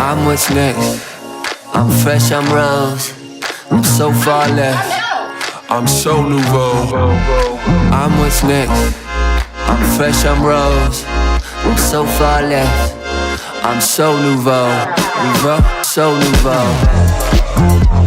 I'm what's next. I'm fresh, I'm rose. I'm so far left. I'm so nouveau. I'm what's next. I'm fresh, I'm rose. I'm so far left. I'm so nouveau. Nouveau, so nouveau.